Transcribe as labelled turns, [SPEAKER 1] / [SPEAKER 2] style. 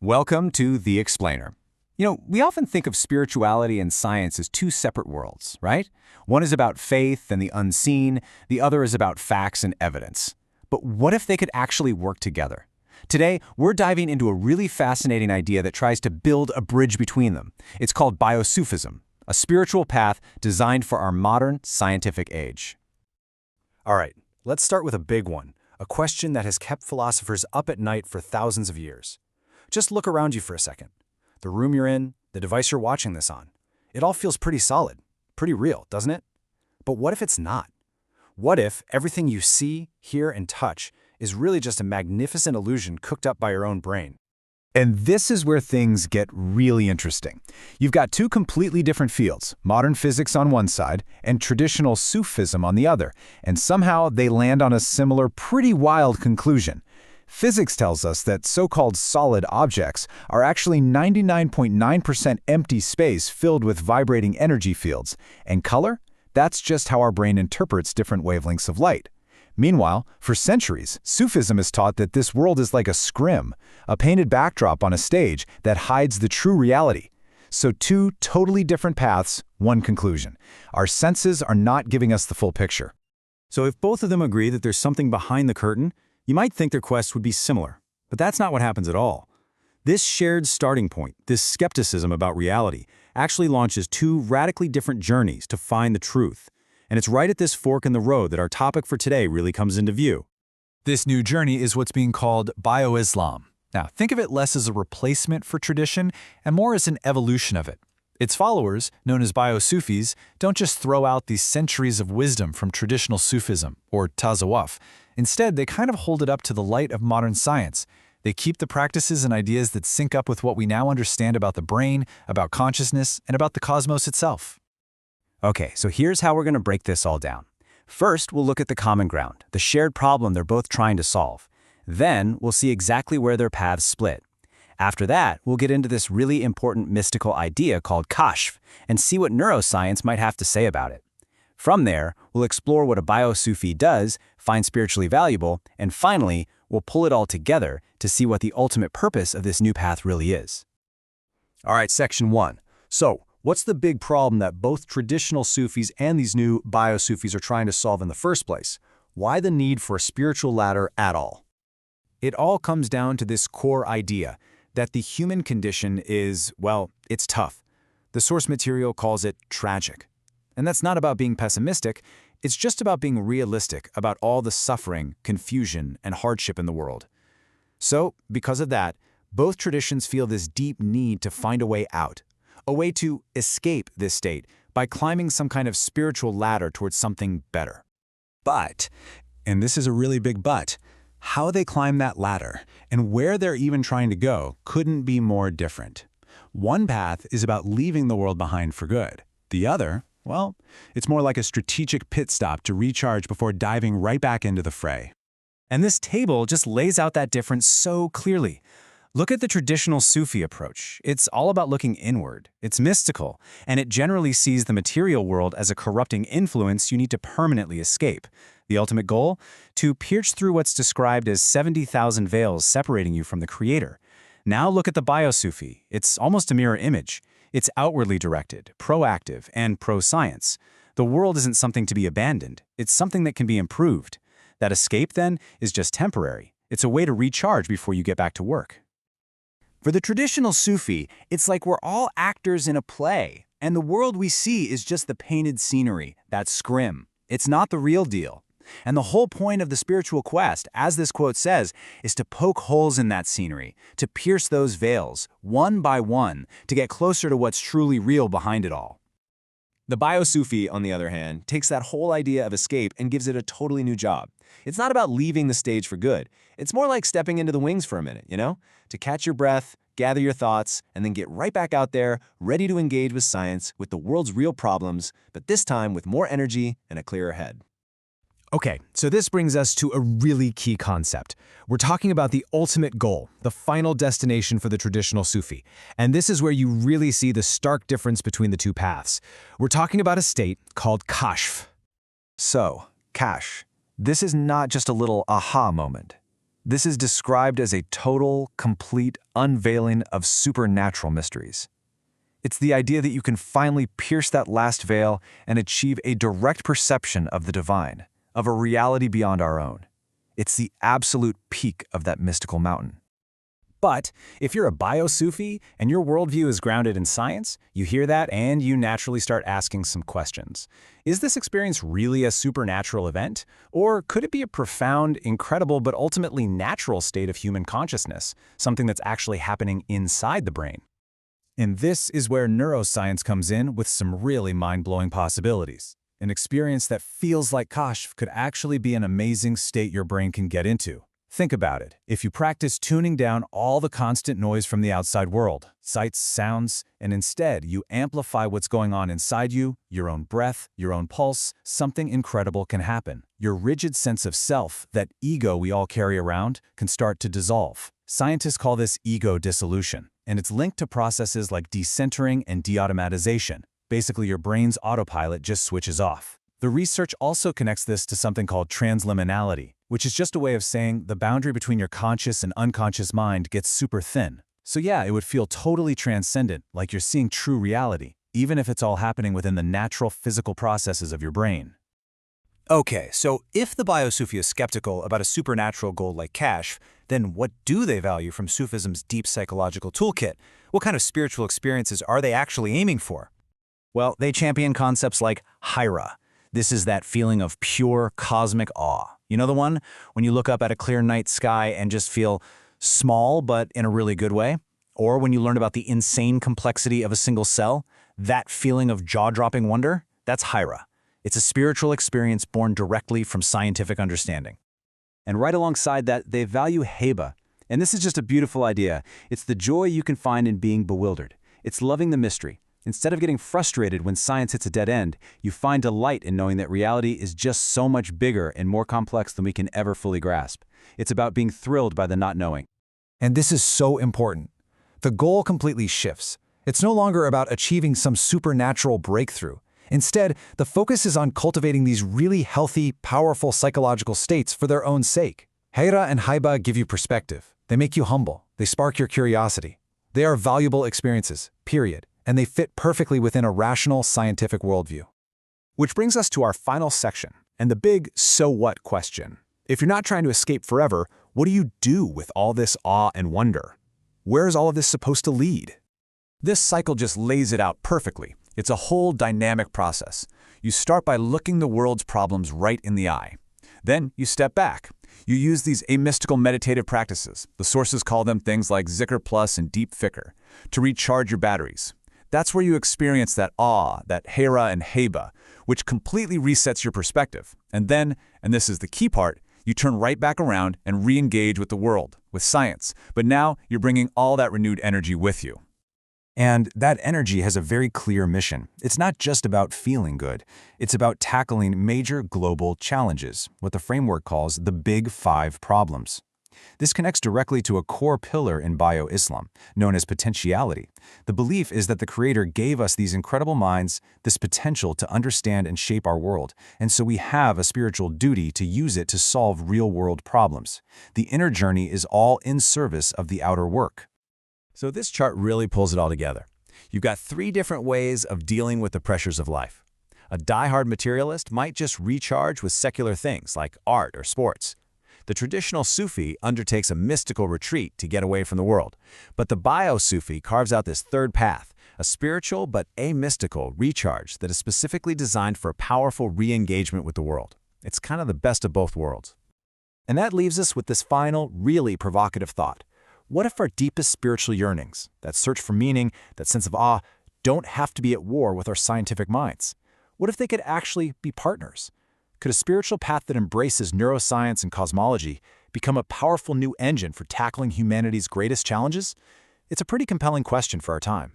[SPEAKER 1] Welcome to The Explainer. We often think of spirituality and science as two separate worlds, right? One is about faith and the unseen, the other is about facts and evidence. But what if they could actually work together? Today, we're diving into a really fascinating idea that tries to build a bridge between them. It's called BioSufism, a spiritual path designed for our modern scientific age. All right, let's start with a big one, a question that has kept philosophers up at night for thousands of years. Just look around you for a second. The room you're in, the device you're watching this on. It all feels pretty solid, pretty real, doesn't it? But what if it's not? What if everything you see, hear, and touch is really just a magnificent illusion cooked up by your own brain? And this is where things get really interesting. You've got two completely different fields, modern physics on one side and traditional Sufism on the other, and somehow they land on a similar, pretty wild conclusion. Physics tells us that so-called solid objects are actually 99.9% empty space filled with vibrating energy fields. And color? That's just how our brain interprets different wavelengths of light. Meanwhile, for centuries, Sufism has taught that this world is like a scrim, a painted backdrop on a stage that hides the true reality. So two totally different paths, one conclusion. Our senses are not giving us the full picture. So if both of them agree that there's something behind the curtain, you might think their quest would be similar, but that's not what happens at all. This shared starting point, this skepticism about reality, actually launches two radically different journeys to find the truth. And it's right at this fork in the road that our topic for today really comes into view. This new journey is what's being called BioIslam. Now, think of it less as a replacement for tradition and more as an evolution of it. Its followers, known as BioSufis, don't just throw out these centuries of wisdom from traditional Sufism, or Tasawwuf. Instead, they kind of hold it up to the light of modern science. They keep the practices and ideas that sync up with what we now understand about the brain, about consciousness, and about the cosmos itself. Okay, so here's how we're going to break this all down. First, we'll look at the common ground, the shared problem they're both trying to solve. Then, we'll see exactly where their paths split. After that, we'll get into this really important mystical idea called kashf and see what neuroscience might have to say about it. From there, we'll explore what a BioSufi does, find spiritually valuable, and finally, we'll pull it all together to see what the ultimate purpose of this new path really is. All right, section 1. So, what's the big problem that both traditional Sufis and these new BioSufis are trying to solve in the first place? Why the need for a spiritual ladder at all? It all comes down to this core idea that the human condition is, well, it's tough. The source material calls it tragic. And that's not about being pessimistic, it's just about being realistic about all the suffering, confusion, and hardship in the world. So, because of that, both traditions feel this deep need to find a way out, a way to escape this state by climbing some kind of spiritual ladder towards something better. But, and this is a really big but, how they climb that ladder and where they're even trying to go couldn't be more different. One path is about leaving the world behind for good. The other, well, it's more like a strategic pit stop to recharge before diving right back into the fray. And this table just lays out that difference so clearly. Look at the traditional Sufi approach. It's all about looking inward. It's mystical, and it generally sees the material world as a corrupting influence you need to permanently escape. The ultimate goal? To pierce through what's described as 70,000 veils separating you from the Creator. Now look at the BioSufi. It's almost a mirror image. It's outwardly directed, proactive, and pro-science. The world isn't something to be abandoned. It's something that can be improved. That escape, then, is just temporary. It's a way to recharge before you get back to work. For the traditional Sufi, it's like we're all actors in a play, and the world we see is just the painted scenery, that scrim. It's not the real deal. And the whole point of the spiritual quest, as this quote says, is to poke holes in that scenery, to pierce those veils, one by one, to get closer to what's truly real behind it all. The BioSufi, on the other hand, takes that whole idea of escape and gives it a totally new job. It's not about leaving the stage for good. It's more like stepping into the wings for a minute, to catch your breath, gather your thoughts, and then get right back out there, ready to engage with science, with the world's real problems, but this time with more energy and a clearer head. Okay, so this brings us to a really key concept. We're talking about the ultimate goal, the final destination for the traditional Sufi. And this is where you really see the stark difference between the two paths. We're talking about a state called kashf. So, kashf. This is not just a little aha moment.
[SPEAKER 2] This is described as a total, complete unveiling of supernatural mysteries. It's the idea that you can finally pierce that last veil and achieve a direct perception of the divine, of a reality beyond our own. It's the absolute peak of that mystical mountain.
[SPEAKER 1] But if you're a bio-Sufi and your worldview is grounded in science, you hear that and you naturally start asking some questions. Is this experience really a supernatural event? Or could it be a profound, incredible, but ultimately natural state of human consciousness, something that's actually happening inside the brain? And this is where neuroscience comes in with some really mind-blowing possibilities. An experience that feels like kashf could actually be an amazing state your brain can get into. Think about it. If you practice tuning down all the constant noise from the outside world, sights, sounds, and instead you amplify what's going on inside you, your own breath, your own pulse, something incredible can happen. Your rigid sense of self, that ego we all carry around, can start to dissolve. Scientists call this ego dissolution, and it's linked to processes like decentering and deautomatization. Basically, your brain's autopilot just switches off. The research also connects this to something called transliminality, which is just a way of saying the boundary between your conscious and unconscious mind gets super thin. So yeah, it would feel totally transcendent, like you're seeing true reality, even if it's all happening within the natural physical processes of your brain. Okay, so if the bio-Sufi is skeptical about a supernatural goal like kashf, then what do they value from Sufism's deep psychological toolkit? What kind of spiritual experiences are they actually aiming for? Well, they champion concepts like haira. This is that feeling of pure cosmic awe. You know the one? When you look up at a clear night sky and just feel small, but in a really good way? Or when you learn about the insane complexity of a single cell? That feeling of jaw-dropping wonder? That's haira. It's a spiritual experience born directly from scientific understanding. And right alongside that, they value heba. And this is just a beautiful idea. It's the joy you can find in being bewildered. It's loving the mystery. Instead of getting frustrated when science hits a dead end, you find delight in knowing that reality is just so much bigger and more complex than we can ever fully grasp. It's about being thrilled by the not knowing.
[SPEAKER 2] And this is so important. The goal completely shifts. It's no longer about achieving some supernatural breakthrough. Instead, the focus is on cultivating these really healthy, powerful psychological states for their own sake. Haira and haiba give you perspective. They make you humble. They spark your curiosity. They are valuable experiences, period. And they fit perfectly within a rational, scientific worldview. Which brings us to our final section, and the big so what question. If you're not trying to escape forever, what do you do with all this awe and wonder? Where is all of this supposed to lead? This cycle just lays it out perfectly. It's a whole dynamic process. You start by looking the world's problems right in the eye. Then you step back. You use these amystical meditative practices, the sources call them things like Zikr Plus and Deep Fikr, to recharge your batteries. That's where you experience that awe, that haira and heba, which completely resets your perspective. And then, and this is the key part, you turn right back around and re-engage with the world, with science. But now you're bringing all that renewed energy with you. And that energy has a very clear mission. It's not just about feeling good. It's about tackling major global challenges, what the framework calls the Big Five problems. This connects directly to a core pillar in BioIslam, known as potentiality. The belief is that the Creator gave us these incredible minds, this potential to understand and shape our world, and so we have a spiritual duty to use it to solve real-world problems. The inner journey is all in service of the outer work. So this chart really pulls it all together. You've got three different ways of dealing with the pressures of life. A die-hard materialist might just recharge with secular things like art or sports. The traditional Sufi undertakes a mystical retreat to get away from the world. But the bio-Sufi carves out this third path, a spiritual but amystical recharge that is specifically designed for a powerful re-engagement with the world. It's kind of the best of both worlds. And that leaves us with this final, really provocative thought. What if our deepest spiritual yearnings, that search for meaning, that sense of awe, don't have to be at war with our scientific minds? What if they could actually be partners? Could a spiritual path that embraces neuroscience and cosmology become a powerful new engine for tackling humanity's greatest challenges? It's a pretty compelling question for our time.